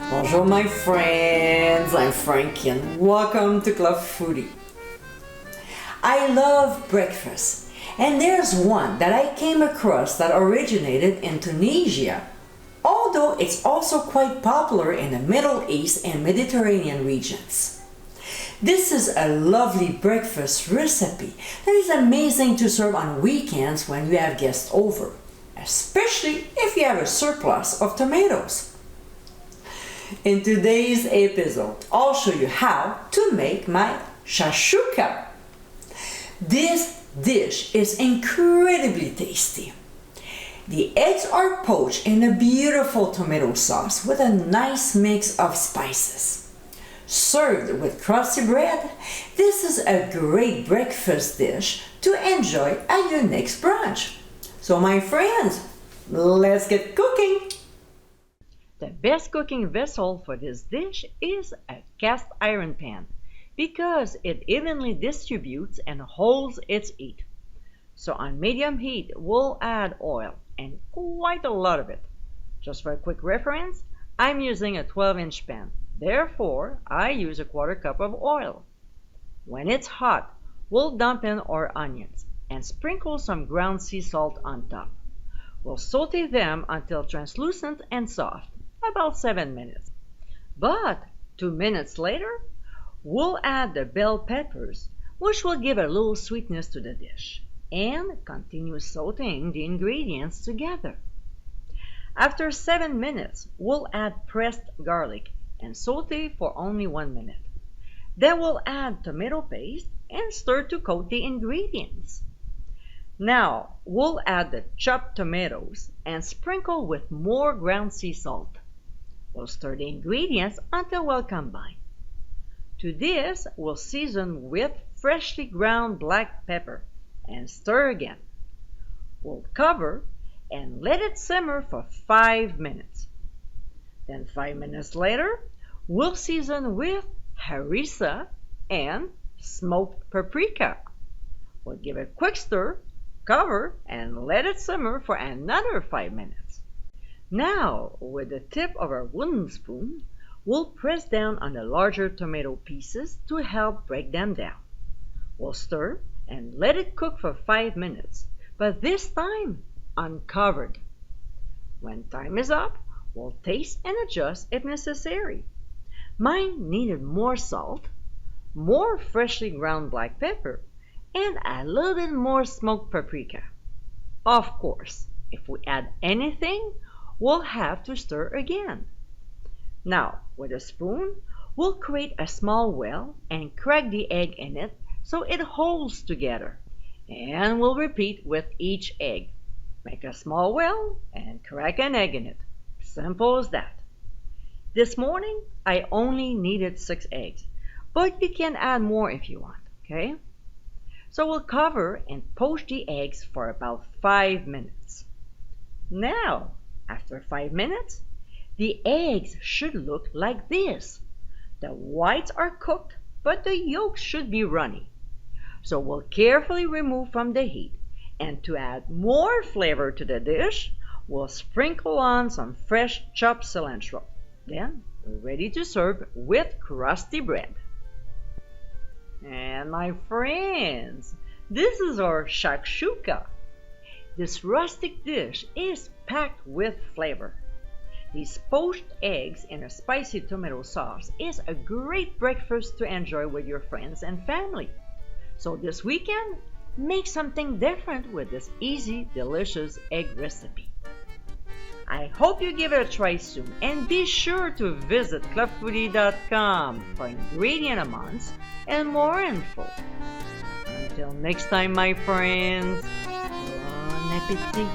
Bonjour my friends, I'm Frankie and welcome to Club Foodie. I love breakfast and there's one that I came across that originated in Tunisia, although it's also quite popular in the Middle East and Mediterranean regions. This is a lovely breakfast recipe that is amazing to serve on weekends when you have guests over, especially if you have a surplus of tomatoes. In today's episode, I'll show you how to make my Shakshuka. This dish is incredibly tasty. The eggs are poached in a beautiful tomato sauce with a nice mix of spices. Served with crusty bread, this is a great breakfast dish to enjoy at your next brunch. So my friends, let's get cooking! The best cooking vessel for this dish is a cast iron pan because it evenly distributes and holds its heat. So on medium heat, we'll add oil and quite a lot of it. Just for a quick reference, I'm using a 12-inch pan. Therefore, I use a 1/4 cup of oil. When it's hot, we'll dump in our onions and sprinkle some ground sea salt on top. We'll saute them until translucent and soft, about 7 minutes. But 2 minutes later, we'll add the bell peppers, which will give a little sweetness to the dish, and continue sauteing the ingredients together. After 7 minutes, we'll add pressed garlic and saute for only 1 minute. Then we'll add tomato paste and stir to coat the ingredients. Now, we'll add the chopped tomatoes and sprinkle with more ground sea salt. We'll stir the ingredients until well combined. To this, we'll season with freshly ground black pepper and stir again. We'll cover and let it simmer for 5 minutes. Then 5 minutes later, we'll season with harissa and smoked paprika. We'll give it a quick stir, cover, and let it simmer for another 5 minutes. Now, with the tip of our wooden spoon, we'll press down on the larger tomato pieces to help break them down. We'll stir and let it cook for 5 minutes, but this time uncovered. When time is up, we'll taste and adjust if necessary. Mine needed more salt, more freshly ground black pepper, and a little bit more smoked paprika. Of course, if we add anything, we'll have to stir again. Now, with a spoon, we'll create a small well and crack the egg in it so it holds together. And we'll repeat with each egg. Make a small well and crack an egg in it. Simple as that. This morning, I only needed 6 eggs, but you can add more if you want, okay? So we'll cover and poach the eggs for about 5 minutes. Now, after 5 minutes, the eggs should look like this. The whites are cooked, but the yolks should be runny. So we'll carefully remove from the heat, and to add more flavor to the dish, we'll sprinkle on some fresh chopped cilantro. Then we're ready to serve with crusty bread. And my friends, this is our Shakshuka. This rustic dish is packed with flavor. These poached eggs in a spicy tomato sauce is a great breakfast to enjoy with your friends and family. So this weekend, make something different with this easy, delicious egg recipe. I hope you give it a try soon, and be sure to visit clubfoodie.com for ingredient amounts and more info. Until next time, my friends, bon appétit!